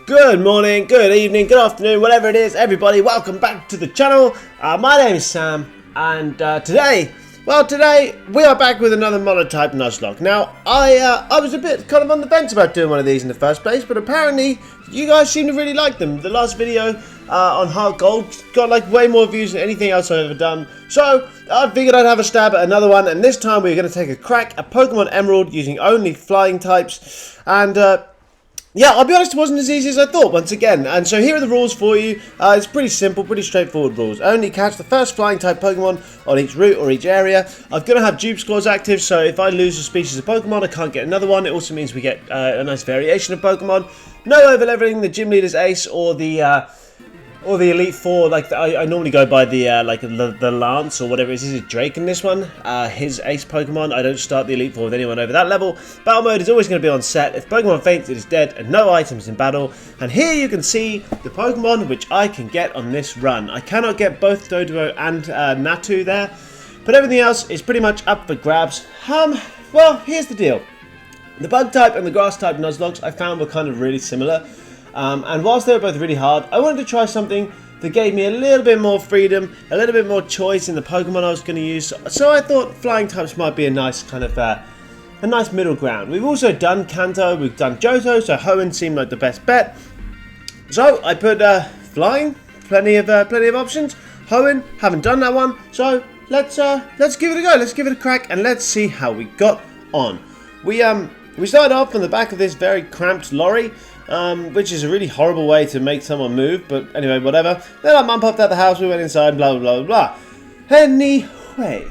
Good morning, good evening, good afternoon, whatever it is, everybody, welcome back to the channel. My name is Sam, and today we are back with another Melodic Nuzlocke. Now, I was a bit kind of on the fence about doing one of these in the first place, but apparently you guys seem to really like them. The last video on Heart Gold got like way more views than anything else I've ever done, so I figured I'd have a stab at another one, and this time we're going to take a crack at Pokemon Emerald using only flying types, and yeah, I'll be honest, it wasn't as easy as I thought once again. And so here are the rules for you. It's pretty simple, pretty straightforward rules. Only catch the first flying type Pokemon on each route or each area. I'm going to have Dupe's Claws active, so if I lose a species of Pokemon, I can't get another one. It also means we get a nice variation of Pokemon. No overleveling the Gym Leader's Ace or the Elite Four. Like I normally go by the the Lance or whatever it is. Is it Drake in this one? His Ace Pokemon. I don't start the Elite Four with anyone over that level. Battle mode is always going to be on set. If Pokemon faints, it is dead and no items in battle. And here you can see the Pokemon which I can get on this run. I cannot get both Doduo and Natu there, but everything else is pretty much up for grabs. Well, here's the deal. The Bug type and the Grass type Nuzlocke I found were kind of really similar. And whilst they were both really hard, I wanted to try something that gave me a little bit more freedom, a little bit more choice in the Pokemon I was going to use. So I thought flying types might be a nice kind of a nice middle ground. We've also done Kanto, we've done Johto, so Hoenn seemed like the best bet. So I put flying, plenty of options. Hoenn, haven't done that one, so let's give it a go. Let's give it a crack, and let's see how we got on. We started off on the back of this very cramped lorry. Which is a really horrible way to make someone move, but anyway, whatever. Then our mum popped out the house, we went inside, blah, blah, blah, blah. Anyway.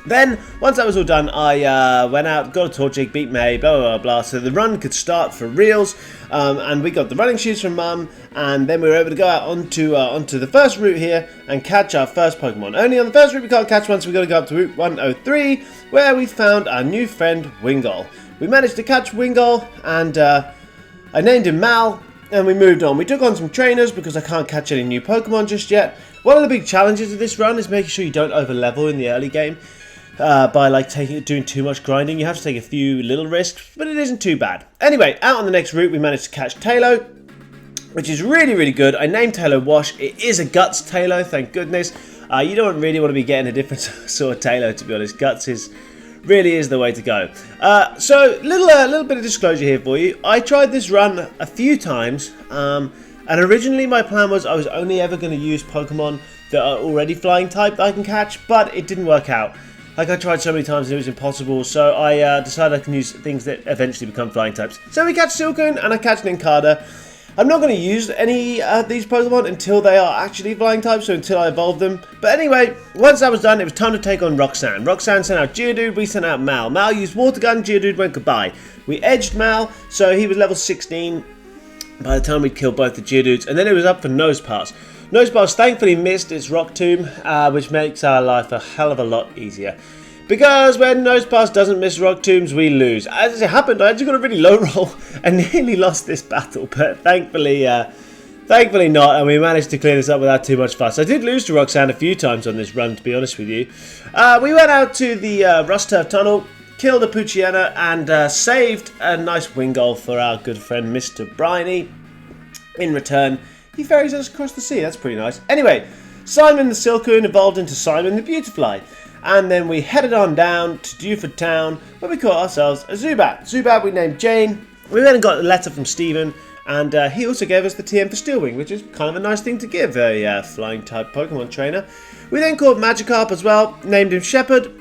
Then, once that was all done, I went out, got a Torchic, beat May, blah, blah, blah, blah, so the run could start for reals, and we got the running shoes from Mum, and then we were able to go out onto the first route here and catch our first Pokemon. Only on the first route we can't catch one, so we've got to go up to Route 103, where we found our new friend, Wingull. We managed to catch Wingull, and I named him Mal, and we moved on. We took on some trainers because I can't catch any new Pokemon just yet. One of the big challenges of this run is making sure you don't over-level in the early game by like doing too much grinding. You have to take a few little risks, but it isn't too bad. Anyway, out on the next route, we managed to catch Tailo, which is really, really good. I named Tailo Wash. It is a Guts Tailo, thank goodness. You don't really want to be getting a different sort of Tailo, to be honest. Guts really is the way to go. So, little bit of disclosure here for you. I tried this run a few times, and originally my plan was I was only ever going to use Pokemon that are already flying type that I can catch, but it didn't work out. Like, I tried so many times and it was impossible, so I decided I can use things that eventually become flying types. So we catch Silcoon and I catch Nincada. I'm not going to use any of these Pokemon until they are actually flying types, so until I evolve them. But anyway, once that was done, it was time to take on Roxanne. Roxanne sent out Geodude, we sent out Mal. Mal used Water Gun, Geodude went goodbye. We edged Mal, so he was level 16 by the time we'd killed both the Geodudes, and then it was up for Nosepass. Nosepass thankfully missed its Rock Tomb, which makes our life a hell of a lot easier. Because when Nosepass doesn't miss Rock Tombs, we lose. As it happened, I actually got a really low roll and nearly lost this battle, but thankfully not, and we managed to clear this up without too much fuss. I did lose to Roxanne a few times on this run, to be honest with you. We went out to the Rust Turf Tunnel, killed a Poochyena, and saved a nice Wingull for our good friend Mr. Briny. In return, he ferries us across the sea. That's pretty nice. Anyway, Simon the Silcoon evolved into Simon the Beautifly. And then we headed on down to Dewford Town, where we caught ourselves a Zubat. Zubat we named Jane. We went and got a letter from Stephen, and he also gave us the TM for Steelwing, which is kind of a nice thing to give a flying type Pokemon trainer. We then caught Magikarp as well, named him Shepherd,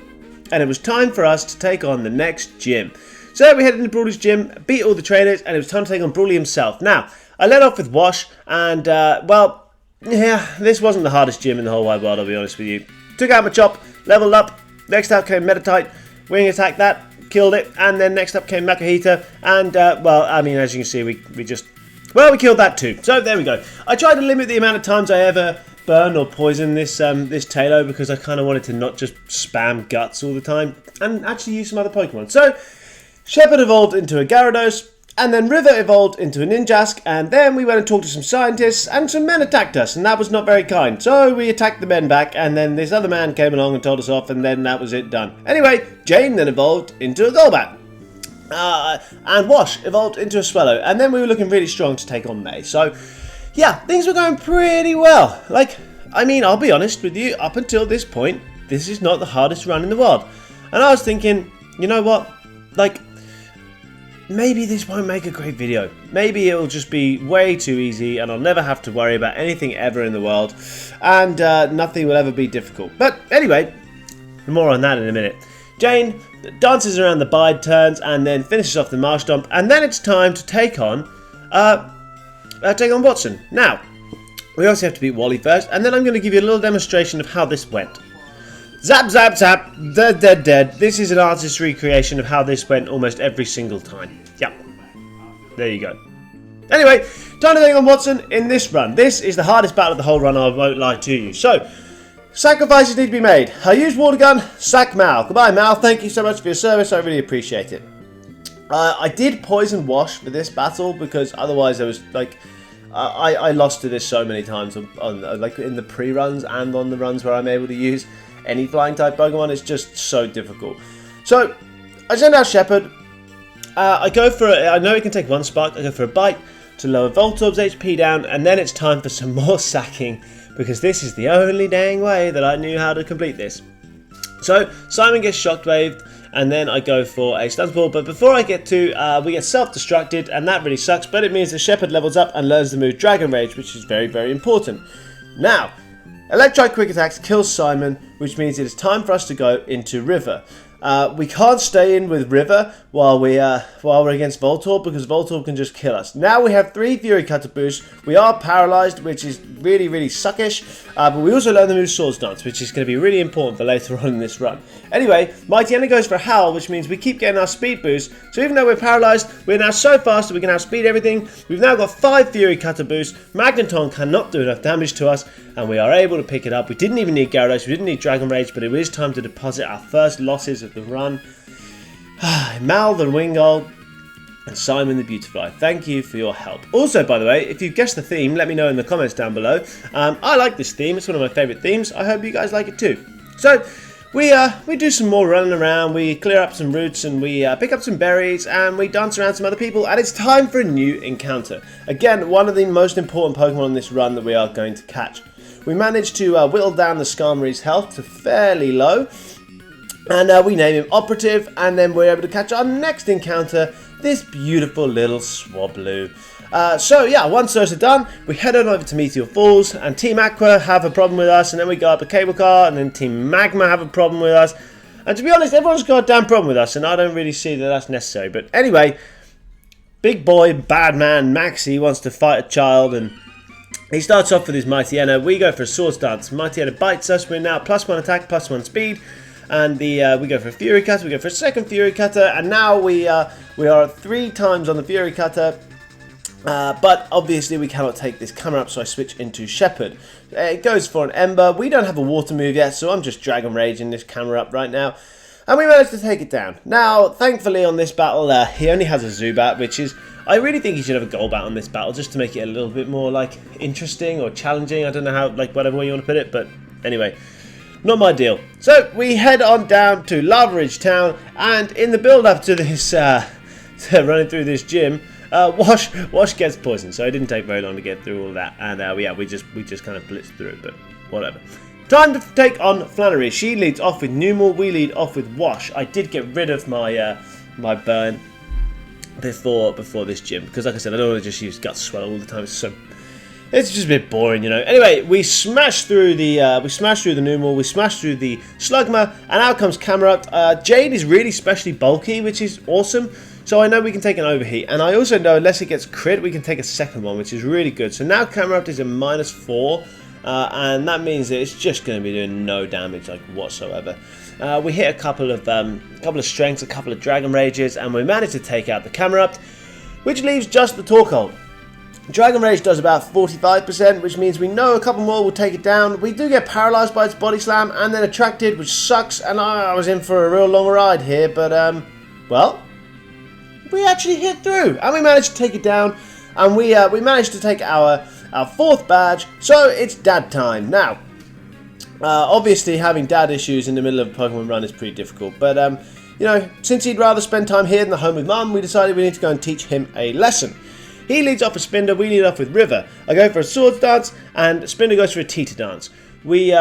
and it was time for us to take on the next gym. So we headed into Brawly's gym, beat all the trainers, and it was time to take on Brawly himself. Now, I led off with Wash, and well, yeah, this wasn't the hardest gym in the whole wide world, I'll be honest with you. Took out my Chop, leveled up, next up came Meditite, wing attack that, killed it, and then next up came Makuhita, and, well, I mean, as you can see, we killed that too, so there we go. I tried to limit the amount of times I ever burn or poison this Tailo, because I kind of wanted to not just spam Guts all the time, and actually use some other Pokemon. So, Shepherd evolved into a Gyarados, and then River evolved into a Ninjask, and then we went and talked to some scientists, and some men attacked us, and that was not very kind. So we attacked the men back, and then this other man came along and told us off, and then that was it done. Anyway, Jane then evolved into a Golbat. and Wash evolved into a Swallow, and then we were looking really strong to take on May. So, yeah, things were going pretty well. Like, I mean, I'll be honest with you, up until this point, this is not the hardest run in the world. And I was thinking, you know what, like, maybe this won't make a great video. Maybe it'll just be way too easy, and I'll never have to worry about anything ever in the world, and nothing will ever be difficult. But anyway, more on that in a minute. Jane dances around the bide turns and then finishes off the marsh stomp, and then it's time to take on Watson. Now, we also have to beat Wally first, and then I'm going to give you a little demonstration of how this went. Zap, zap, zap, dead, dead, dead. This is an artist's recreation of how this went almost every single time. Yep. There you go. Anyway, time to take on Watson in this run. This is the hardest battle of the whole run, I won't lie to you. So, sacrifices need to be made. I use water gun, sack Mal. Goodbye, Mal. Thank you so much for your service. I really appreciate it. I did poison Wash for this battle because otherwise there was like... I lost to this so many times on like in the pre-runs and on the runs where I'm able to use any flying type Pokemon. It's just so difficult. So I send out Shepherd. I go for I know he can take one spark. I go for a bite to lower Voltorb's HP down, and then it's time for some more sacking because this is the only dang way that I knew how to complete this. So Simon gets shockwaved, and then I go for a stun ball, but before I get to, we get self-destructed, and that really sucks, but it means the Shepherd levels up and learns the move Dragon Rage, which is very, very important. Now, Electrike Quick Attacks kills Simon, which means it is time for us to go into River. We can't stay in with River while we're against Voltorb, because Voltorb can just kill us. Now we have 3 Fury Cutter boosts. We are paralyzed, which is really, really suckish. But we also learn the move Swords Dance, which is going to be really important for later on in this run. Anyway, Mighty Enna goes for Howl, which means we keep getting our speed boost. So even though we're paralyzed, we're now so fast that we can outspeed everything. We've now got 5 Fury Cutter boosts. Magneton cannot do enough damage to us, and we are able to pick it up. We didn't even need Gyarados, we didn't need Dragon Rage, but it is time to deposit our first losses of the run. Mal the Wingull and Simon the Beautifly, thank you for your help. Also, by the way, if you've guessed the theme, let me know in the comments down below. I like this theme, it's one of my favourite themes. I hope you guys like it too. So, we do some more running around, we clear up some roots, and we pick up some berries, and we dance around some other people, and it's time for a new encounter. Again, one of the most important Pokemon in this run that we are going to catch. We managed to whittle down the Skarmory's health to fairly low, and we name him Operative, and then we're able to catch our next encounter, this beautiful little Swablu. So yeah, once those are done, we head on over to Meteor Falls, and Team Aqua have a problem with us, and then we go up a cable car, and then Team Magma have a problem with us. And to be honest, everyone's got a damn problem with us, and I don't really see that that's necessary. But anyway, big boy, bad man, Maxie wants to fight a child, and he starts off with his Mighty Enna. We go for a Swords Dance. Mighty Enna bites us. We're now +1 attack, +1 speed. And we go for a Fury Cutter, we go for a second Fury Cutter, and now we are 3 times on the Fury Cutter. But obviously we cannot take this camera up, so I switch into Shepherd. It goes for an Ember. We don't have a water move yet, so I'm just Dragon Raging this camera up right now. And we managed to take it down. Now, thankfully on this battle, he only has a Zubat, which is... I really think he should have a Golbat on this battle, just to make it a little bit more, like, interesting or challenging. I don't know how, like, whatever way you want to put it, but anyway... Not my deal. So we head on down to Lava Ridge Town, and in the build-up to this, running through this gym, Wash gets poisoned. So it didn't take very long to get through all of that, and yeah, we just kind of blitzed through it, but whatever. Time to take on Flannery. She leads off with Numel. We lead off with Wash. I did get rid of my my burn before this gym because, like I said, I don't want to just use Gut Swell all the time. It's just a bit boring, you know. Anyway, we smash through the Numel, we smash through the Slugma, and out comes Camerupt. Jade is really specially bulky, which is awesome. So I know we can take an Overheat, and I also know unless it gets crit, we can take a second one, which is really good. So now Camerupt is a -4, and that means that it's just going to be doing no damage, like whatsoever. We hit a couple of strengths, a couple of Dragon Rages, and we manage to take out the Camerupt, which leaves just the Torkoal. Dragon Rage does about 45%, which means we know a couple more will take it down. We do get paralyzed by its Body Slam and then attracted, which sucks, and I was in for a real long ride here, but, well, we actually hit through, and we managed to take it down, and we managed to take our 4th badge, so it's dad time. Now, obviously having dad issues in the middle of a Pokemon run is pretty difficult, but, you know, since he'd rather spend time here than at home with Mum, we decided we need to go and teach him a lesson. He leads off with Spinder, we lead off with River. I go for a swords dance, and Spinder goes for a teeter dance. We, here,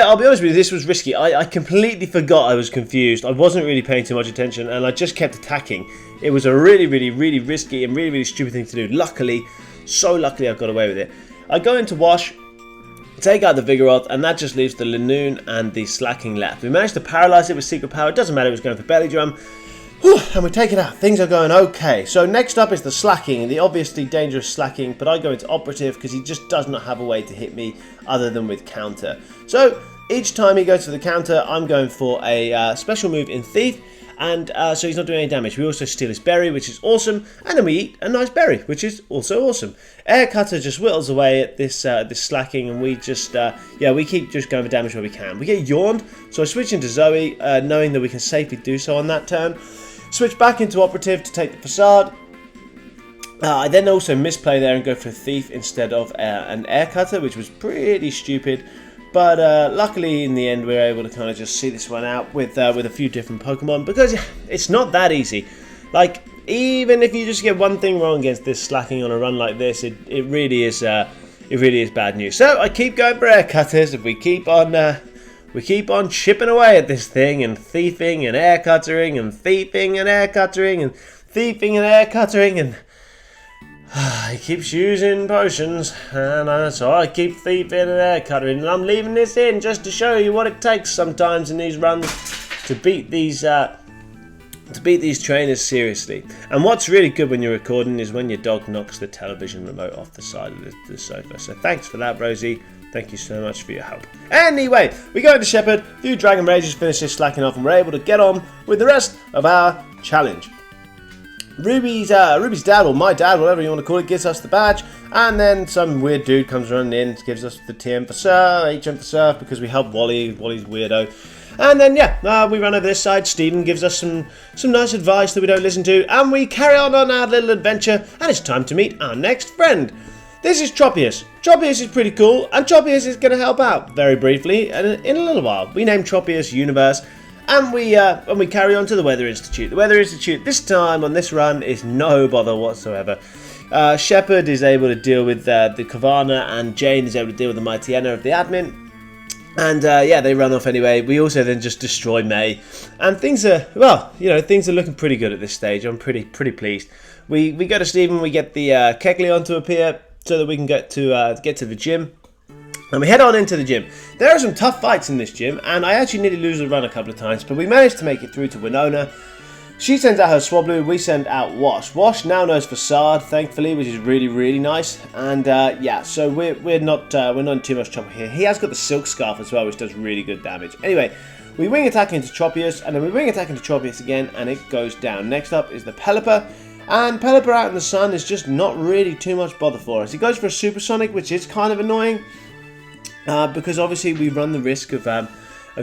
I'll be honest with you, this was risky. I completely forgot I was confused. I wasn't really paying too much attention, and I just kept attacking. It was a really risky and really stupid thing to do. Luckily, so luckily I got away with it. I go into Wash, take out the Vigoroth, and that just leaves the Linoon and the Slacking left. We managed to paralyze it with Secret Power. It doesn't matter, it was going for Belly Drum. Whew, and we take it out. Things are going okay. So next up is the Slacking, the obviously dangerous Slacking, but I go into Operative because he just does not have a way to hit me other than with counter. So each time he goes for the counter, I'm going for a special move in Thief, and so he's not doing any damage. We also steal his berry, which is awesome, and then we eat a nice berry, which is also awesome. Air Cutter just whittles away at this this Slacking, and we just we keep just going for damage where we can. We get yawned, so I switch into Zoe, knowing that we can safely do so on that turn. Switch back into Operative to take the Facade. I then also misplay there and go for a Thief instead of an Air Cutter, which was pretty stupid. But luckily, in the end, we were able to kind of just see this one out with a few different Pokemon, because it's not that easy. Like, even if you just get one thing wrong against this Slacking on a run like this, it really is bad news. So I keep going for Air Cutters. If we keep on chipping away at this thing and thieving and air cuttering and thieving and air cuttering and thieving and air cuttering, and he keeps using potions, and so I keep thieving and air cuttering, and I'm leaving this in just to show you what it takes sometimes in these runs to beat these trainers seriously. And what's really good when you're recording is when your dog knocks the television remote off the side of the sofa. So thanks for that, Rosie. Thank you so much for your help. Anyway, we go into Shepherd, a few Dragon Rages, finish this Slacking off, and we're able to get on with the rest of our challenge. Ruby's dad, or my dad, whatever you want to call it, gives us the badge, and then some weird dude comes running in, gives us the TM for Surf, HM for Surf, because we help Wally. Wally's weirdo. And then, we run over this side. Stephen gives us some nice advice that we don't listen to, and we carry on our little adventure, and it's time to meet our next friend. This is Tropius. Tropius is pretty cool, and Tropius is going to help out very briefly in a little while. We name Tropius Universe, and we carry on to the Weather Institute. The Weather Institute this time on this run is no bother whatsoever. Shepherd is able to deal with the Kavana, and Jane is able to deal with the Mighty Enna of the admin. And they run off anyway. We also then just destroy May, and things are looking pretty good at this stage. I'm pretty pleased. We go to Stephen. We get the Kecleon to appear so that we can get to the gym. And we head on into the gym. There are some tough fights in this gym, and I actually nearly lose the run a couple of times, but we managed to make it through to Winona. She sends out her Swablu, we send out Wash. Wash now knows Facade, thankfully, which is really nice. And so we're not in too much trouble here. He has got the Silk Scarf as well, which does really good damage. Anyway, we wing attack into Tropius, and then we wing attack into Tropius again, and it goes down. Next up is the Pelipper. And Pelipper out in the sun is just not really too much bother for us. He goes for a Supersonic, which is kind of annoying, because obviously we run the risk of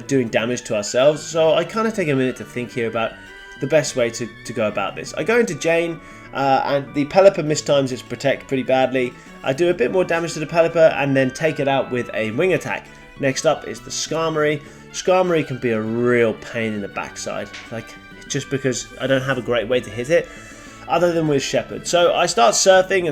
doing damage to ourselves. So I kind of take a minute to think here about the best way to go about this. I go into Jane, and the Pelipper mistimes its Protect pretty badly. I do a bit more damage to the Pelipper and then take it out with a wing attack. Next up is the Skarmory. Skarmory can be a real pain in the backside, just because I don't have a great way to hit it other than with Shepherd. So I start surfing,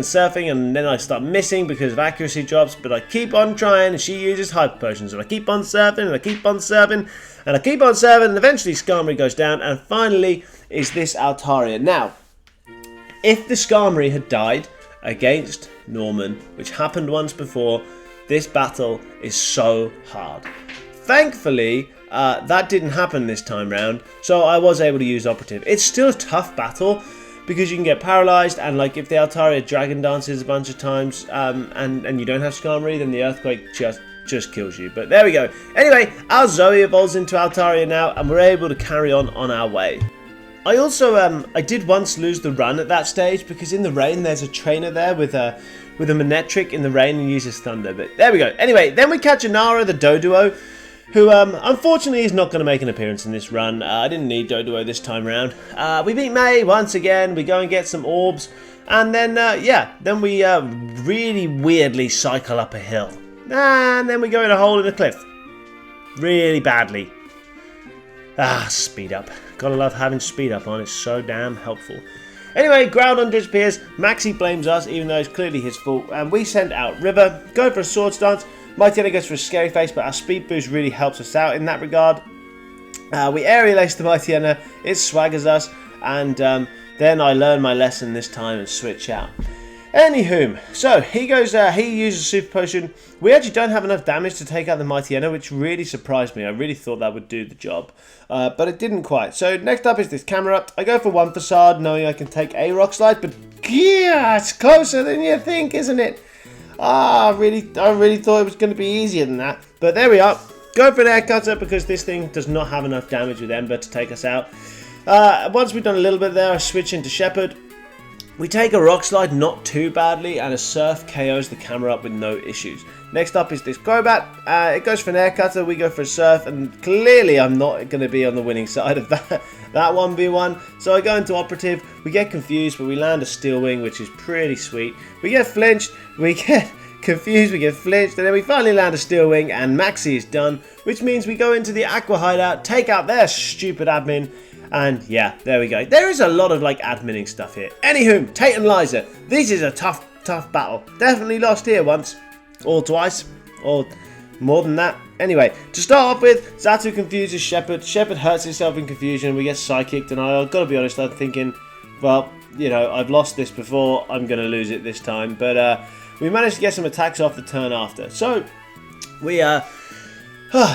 and then I start missing because of accuracy drops, but I keep on trying, and she uses Hyper Potions, and I keep on surfing, and I keep on surfing, and I keep on surfing, and eventually Skarmory goes down, and finally is this Altaria. Now, if the Skarmory had died against Norman, which happened once before, this battle is so hard. Thankfully, that didn't happen this time round, so I was able to use Operative. It's still a tough battle, because you can get paralyzed, and if the Altaria Dragon dances a bunch of times, and you don't have Skarmory, then the Earthquake just kills you. But there we go. Anyway, our Zoe evolves into Altaria now, and we're able to carry on our way. I also I did once lose the run at that stage, because in the rain there's a trainer there with a Manectric in the rain and uses Thunder. But there we go. Anyway, then we catch Inara the Doduo, who unfortunately is not going to make an appearance in this run. I didn't need Doduo this time round. We beat May once again. We go and get some orbs, and then then we really weirdly cycle up a hill, and then we go in a hole in the cliff, really badly. Speed up. Gotta love having speed up on, it's so damn helpful. Anyway, Groudon disappears, Maxie blames us, even though it's clearly his fault, and we send out River, go for a Swords Dance. Mightyena goes for a Scary Face, but our speed boost really helps us out in that regard. We Aerial Ace the Mightyena, it swaggers us, and then I learn my lesson this time and switch out. Anywho, so he goes, he uses Super Potion. We actually don't have enough damage to take out the Mightyena, which really surprised me. I really thought that would do the job, but it didn't quite. So next up is this Camera Up. I go for one Facade, knowing I can take a Rock Slide, but yeah, it's closer than you think, isn't it? I really thought it was going to be easier than that, but there we are. Go for an Air Cutter because this thing does not have enough damage with Ember to take us out. Once we've done a little bit there, I switch into Shepherd. We take a Rock Slide not too badly, and a Surf KOs the Camera Up with no issues. Next up is this Crobat. It goes for an Air Cutter, we go for a Surf, and clearly I'm not going to be on the winning side of that 1v1. So I go into Operative, we get confused, but we land a Steel Wing, which is pretty sweet. We get flinched, we get confused, we get flinched, and then we finally land a Steel Wing, and Maxie is done, which means we go into the Aqua Hideout, take out their stupid admin, and yeah, there we go. There is a lot of like adminning stuff here. Anywho, Tate and Liza. This is a tough battle. Definitely lost here once, or twice, or more than that. Anyway, to start off with, Xatu confuses Shepherd. Shepherd hurts himself in confusion. We get Psychicked, and I've got to be honest, I'm thinking, well, you know, I've lost this before. I'm going to lose it this time. But we managed to get some attacks off the turn after. So we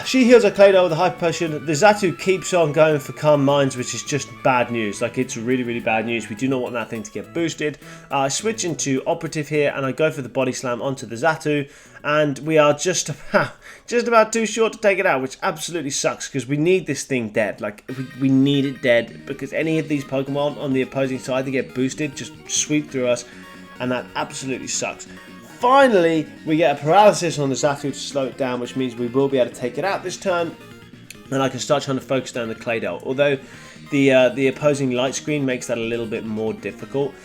she heals her Claydol with a Hyper Potion. The Xatu keeps on going for Calm Minds, which is just bad news. Like, it's really bad news. We do not want that thing to get boosted. I switch into Operative here, and I go for the Body Slam onto the Xatu, and we are just about too short to take it out, which absolutely sucks, because we need this thing dead. Like, we need it dead, because any of these Pokemon on the opposing side that get boosted just sweep through us, and that absolutely sucks. Finally, we get a Paralysis on the Xatu to slow it down, which means we will be able to take it out this turn, and I can start trying to focus down the Claydol. Although the opposing Light Screen makes that a little bit more difficult.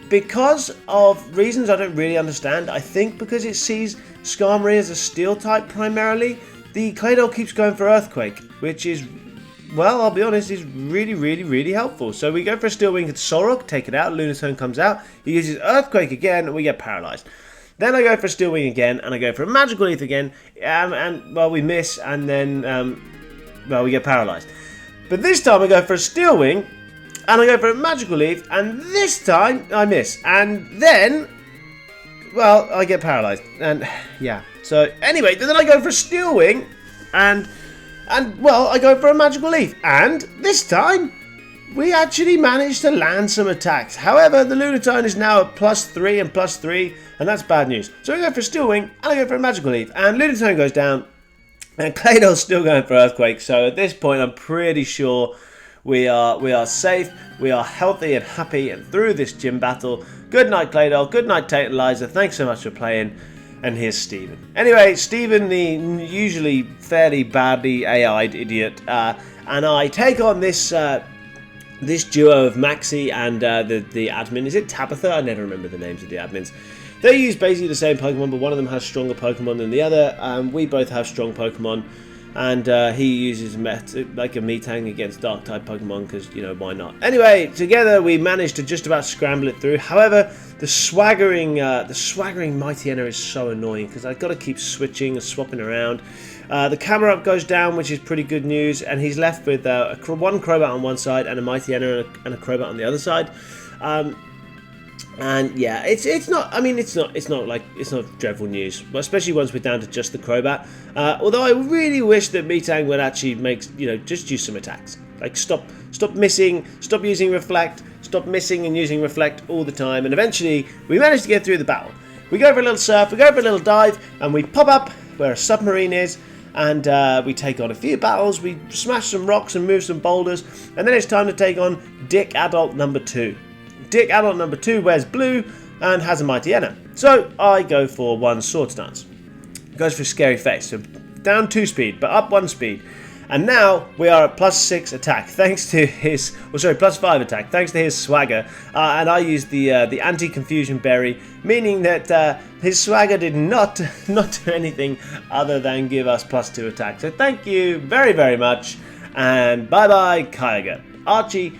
Because of reasons I don't really understand, I think because it sees Skarmory as a Steel type primarily, the Claydol keeps going for Earthquake, which is, well, I'll be honest, is really helpful. So we go for a Steel Wing at Solrock, take it out, Lunatone comes out, he uses Earthquake again, and we get paralyzed. Then I go for a Steel Wing again, and I go for a Magical Leaf again, and well, we miss, and then, well, we get paralyzed. But this time I go for a Steel Wing, and I go for a Magical Leaf, and this time I miss. And then, well, I get paralyzed, and yeah. So anyway, then I go for a Steel Wing, and well, I go for a Magical Leaf, and this time we actually managed to land some attacks. However, the Lunatone is now at +3 and +3, and that's bad news. So I go for a Steel Wing, and I go for a Magical Leaf, and Lunatone goes down, and Claydol's still going for Earthquake. So at this point, I'm pretty sure we are safe, we are healthy and happy and through this gym battle. Good night, Claydol. Good night, Tate and Liza. Thanks so much for playing. And here's Steven. Anyway, Steven, the usually fairly badly AI'd idiot, and I take on this this duo of Maxie and the admin. Is it Tabitha? I never remember the names of the admins. They use basically the same Pokemon, but one of them has stronger Pokemon than the other. We both have strong Pokemon, and he uses like a Metang against Dark-type Pokemon, because, you know, why not? Anyway, together we managed to just about scramble it through. However, the swaggering Mightyena is so annoying, because I've got to keep switching and swapping around. The Camera Up goes down, which is pretty good news, and he's left with one Crobat on one side and a Mightyena and a Crobat on the other side. And yeah, it's not dreadful news, but especially once we're down to just the Crobat. Although I really wish that Metang would actually just use some attacks. Like stop missing, stop using Reflect, stop missing and using Reflect all the time. And eventually we managed to get through the battle. We go for a little Surf, we go for a little Dive, and we pop up where a submarine is. And we take on a few battles, we smash some rocks and move some boulders, and then it's time to take on Dick Adult number 2. Dick Adult number 2 wears blue and has a Mightyena. So I go for one Swords Dance. Goes for a Scary Face. So down 2 speed, but up 1 speed. And now we are at +6 attack, thanks to his, +5 attack, thanks to his swagger. And I used the anti-confusion berry, meaning that his swagger did not do anything other than give us +2 attack. So thank you very much. and bye-bye Kyogre. Archie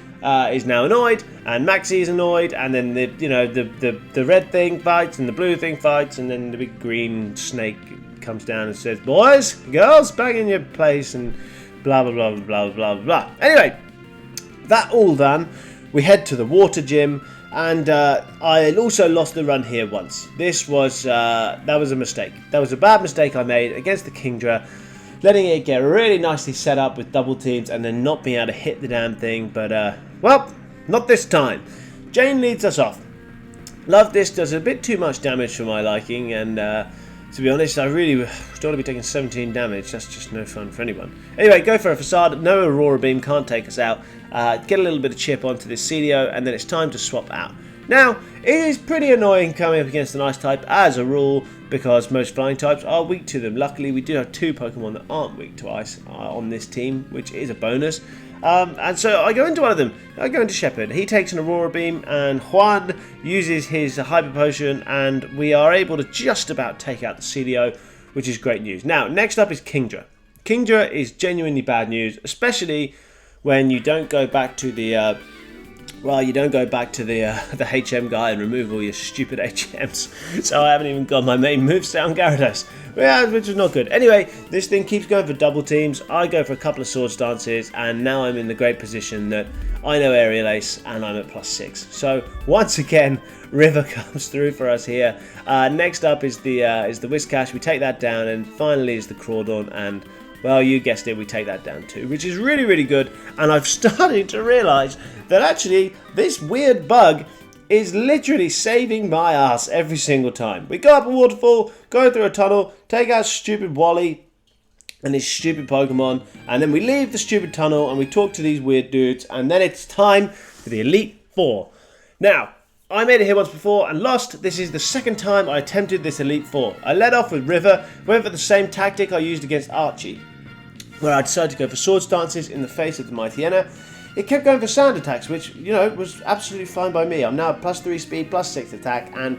is now annoyed, and Maxie is annoyed, and then the red thing fights, and the blue thing fights, and then the big green snake comes down and says, boys, girls, back in your place, and blah blah blah blah blah blah. Anyway, that all done, we head to the water gym, and I also lost the run here once. This was that was a mistake. That was a bad mistake I made against the Kingdra, letting it get really nicely set up with double teams and then not being able to hit the damn thing. But well, not this time. Jane leads us off. Love this, does a bit too much damage for my liking, and to be honest, I really don't want to be taking 17 damage. That's just no fun for anyone. Anyway, go for a facade. No Aurora Beam can't take us out. Get a little bit of chip onto this Celio, and then it's time to swap out. Now, it is pretty annoying coming up against an Ice type as a rule, because most flying types are weak to them. Luckily, we do have 2 Pokemon that aren't weak to Ice on this team, which is a bonus. And so I go into one of them. I go into Shepherd. He takes an Aurora Beam, and Juan uses his Hyper Potion, and we are able to just about take out the Celio, which is great news. Now, next up is Kingdra. Kingdra is genuinely bad news, especially when you don't go back to the the HM guy and remove all your stupid HMs. So I haven't even got my main moves down Gyarados, which is not good. Anyway, this thing keeps going for double teams. I go for a couple of Swords Dances, and now I'm in the great position that I know Aerial Ace, and I'm at +6. So once again, River comes through for us here. Next up is the Whiscash. We take that down, and finally is the Crawdon, and well, you guessed it, we take that down too, which is really, really good. And I've started to realise that actually this weird bug is literally saving my ass every single time. We go up a waterfall, go through a tunnel, take out stupid Wally and his stupid Pokemon, and then we leave the stupid tunnel and we talk to these weird dudes, and then it's time for the Elite Four. Now, I made it here once before and lost. This is the second time I attempted this Elite Four. I led off with River, went for the same tactic I used against Archie, where I decided to go for Sword Stances in the face of the Mighty Enna. It kept going for Sand Attacks, which, you know, was absolutely fine by me. I'm now at +3 speed, +6 attack, and,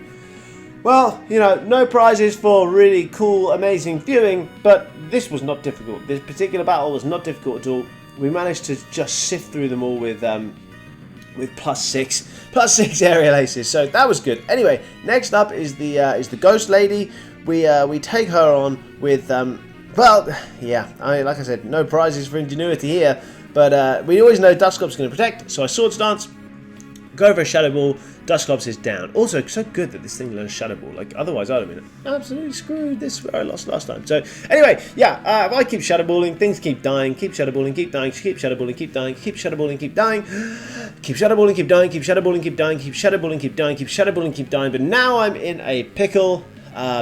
well, you know, no prizes for really cool, amazing viewing, but this was not difficult. This particular battle was not difficult at all. We managed to just sift through them all with +6 Aerial Aces, so that was good. Anyway, next up is the Ghost Lady. We take her on with well, yeah, like I said, no prizes for ingenuity here, but we always know Dusclops is going to protect, so I Swords Dance, go for a Shadow Ball. Dusclops is down. Also, so good that this thing learns Shadow Ball. Like, otherwise I'd have been absolutely screwed. This is where I lost last time. So, anyway, yeah, if I keep Shadow Balling, things keep dying. Keep Shadow Balling, keep dying. Keep Shadow Balling, keep dying. Keep Shadow Balling, keep dying. Keep Shadow Balling, keep dying. Keep Shadow Balling, keep dying. Keep Shadow Balling, keep dying. Keep Shadow Balling, keep dying. But now I'm in a pickle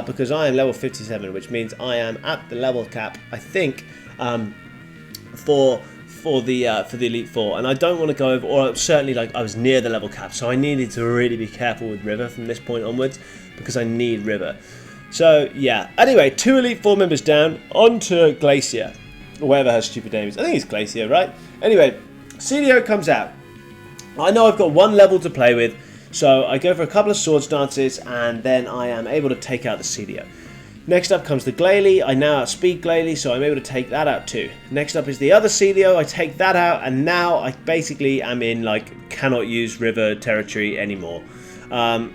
because I am level 57, which means I am at the level cap, I think, for the Elite Four, and I don't want to go over, or certainly like I was near the level cap, so I needed to really be careful with River from this point onwards because I need River. So yeah, anyway, 2 Elite Four members down, on to Glacier, or whatever her stupid name is. I think it's Glacier, right? Anyway, Celio comes out. I know I've got 1 level to play with, so I go for a couple of Swords Dances, and then I am able to take out the Celio. Next up comes the Glalie. I now outspeed Glalie, so I'm able to take that out too. Next up is the other Celio. I take that out, and now I basically am in, like, cannot use River territory anymore.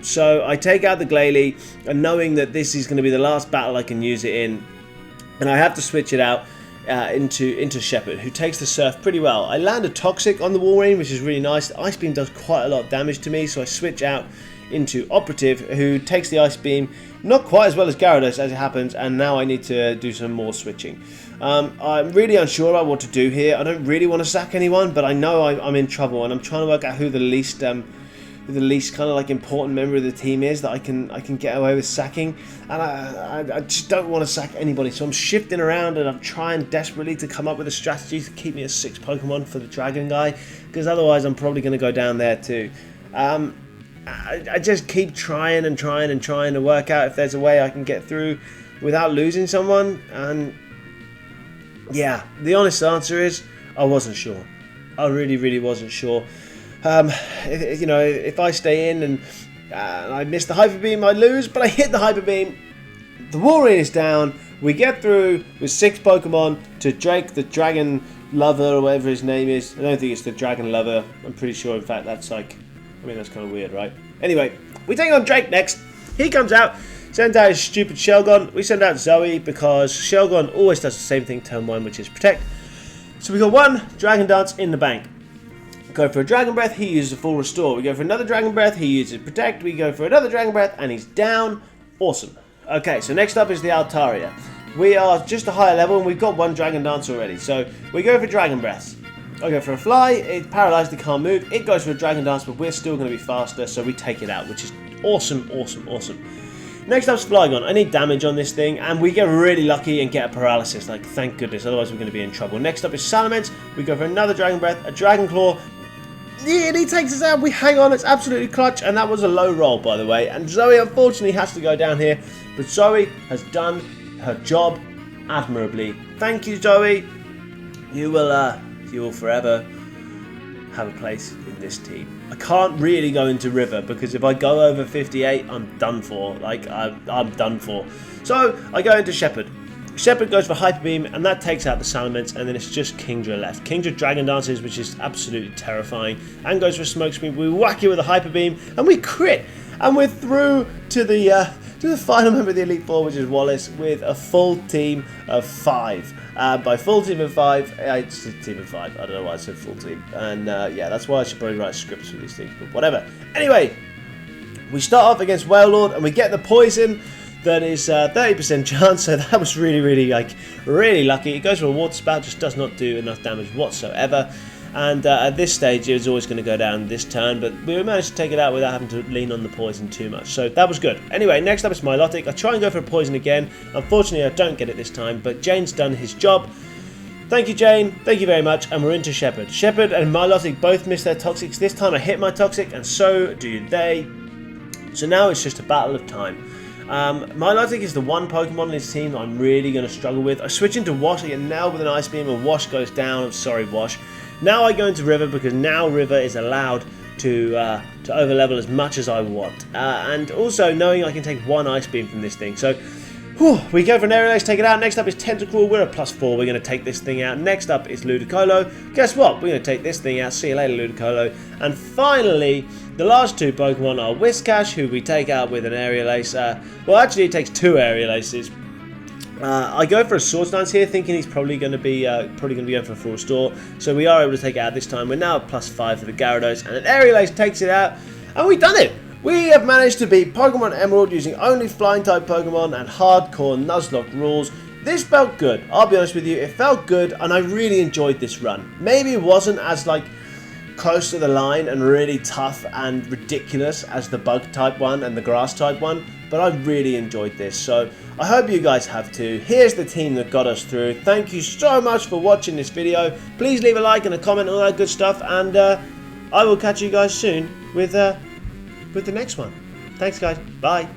So I take out the Glalie, and knowing that this is going to be the last battle I can use it in, and I have to switch it out into Shepherd, who takes the Surf pretty well. I land a Toxic on the Walrein, which is really nice. The Ice Beam does quite a lot of damage to me, so I switch out into Operative, who takes the Ice Beam, not quite as well as Gyarados as it happens, and now I need to do some more switching. I'm really unsure about what to do here. I don't really want to sack anyone, but I know I'm in trouble, and I'm trying to work out who the least kind of like important member of the team is that I can get away with sacking, and I just don't want to sack anybody, so I'm shifting around and I'm trying desperately to come up with a strategy to keep me a 6 Pokemon for the Dragon guy, because otherwise I'm probably going to go down there too. I just keep trying to work out if there's a way I can get through without losing someone, and yeah, the honest answer is I wasn't sure. I really wasn't sure. You know, if I stay in and I miss the Hyper Beam, I lose, but I hit the Hyper Beam. The Walrein is down. We get through with 6 Pokemon to Drake the Dragon Lover, or whatever his name is. I don't think it's the Dragon Lover. I'm pretty sure, in fact, that's like... I mean, that's kind of weird, right? Anyway, we take on Drake next. He comes out, sends out his stupid Shelgon. We send out Zoe because Shelgon always does the same thing turn 1, which is Protect. So we got 1 Dragon Dance in the bank. Go for a Dragon Breath, he uses a full Restore. We go for another Dragon Breath, he uses Protect. We go for another Dragon Breath, and he's down. Awesome. Okay, so next up is the Altaria. We are just a higher level, and we've got 1 Dragon Dance already. So we go for Dragon Breaths. I go for a Fly, it's paralyzed, it can't move. It goes for a Dragon Dance, but we're still going to be faster, so we take it out, which is awesome, awesome, awesome. Next up's Flygon. I need damage on this thing, and we get really lucky and get a paralysis. Like, thank goodness, otherwise we're going to be in trouble. Next up is Salamence. We go for another Dragon Breath, a Dragon Claw. Yeah, and he takes us out. We hang on. It's absolutely clutch, and that was a low roll, by the way. And Zoe, unfortunately, has to go down here, but Zoe has done her job admirably. Thank you, Zoe. You will forever have a place in this team. I can't really go into River because if I go over 58, I'm done for. Like, I'm done for. So I go into Shepherd. Shepherd goes for Hyper Beam, and that takes out the Salamence, and then it's just Kingdra left. Kingdra Dragon Dances, which is absolutely terrifying, and goes for Smoke Screen. We whack it with a Hyper Beam, and we crit, and we're through to the final member of the Elite Four, which is Wallace, with a full team of 5. By full team of 5, it's a team of 5. I don't know why I said full team. And yeah, that's why I should probably write scripts for these things, but whatever. Anyway, we start off against Wailord, and we get the poison. That is 30% chance, so that was really lucky. It goes for a Water Spout, just does not do enough damage whatsoever. And at this stage, it was always going to go down this turn, but we managed to take it out without having to lean on the poison too much. So that was good. Anyway, next up is Melodic. I try and go for a poison again. Unfortunately, I don't get it this time, but Jane's done his job. Thank you, Jane. Thank you very much. And we're into Shepherd. Shepherd and Melodic both missed their Toxics. This time I hit my Toxic, and so do they. So now it's just a battle of time. Melodic is the one Pokemon in this team that I'm really going to struggle with. I switch into Wash, I get nailed with an Ice Beam, and Wash goes down. I'm sorry, Wash. Now I go into River because now River is allowed to overlevel as much as I want. And also knowing I can take 1 Ice Beam from this thing. So we go for an Aerial Ace, take it out. Next up is Tentacle. We're a +4. We're going to take this thing out. Next up is Ludicolo. Guess what? We're going to take this thing out. See you later, Ludicolo. And finally, the last 2 Pokemon are Whiscash, who we take out with an Aerial Ace. Well, actually, it takes 2 Aerial Aces. I go for a Swords Dance here, thinking he's probably going to be going for a full Restore. So we are able to take it out this time. We're now at +5 for the Gyarados, and an Aerial Ace takes it out, and we've done it. We have managed to beat Pokemon Emerald using only Flying-type Pokemon and Hardcore Nuzlocke rules. This felt good. I'll be honest with you, it felt good, and I really enjoyed this run. Maybe it wasn't as close to the line and really tough and ridiculous as the Bug-type one and the Grass-type one, but I really enjoyed this, so I hope you guys have too. Here's the team that got us through. Thank you so much for watching this video. Please leave a like and a comment and all that good stuff, and I will catch you guys soon with the next one. Thanks, guys. Bye.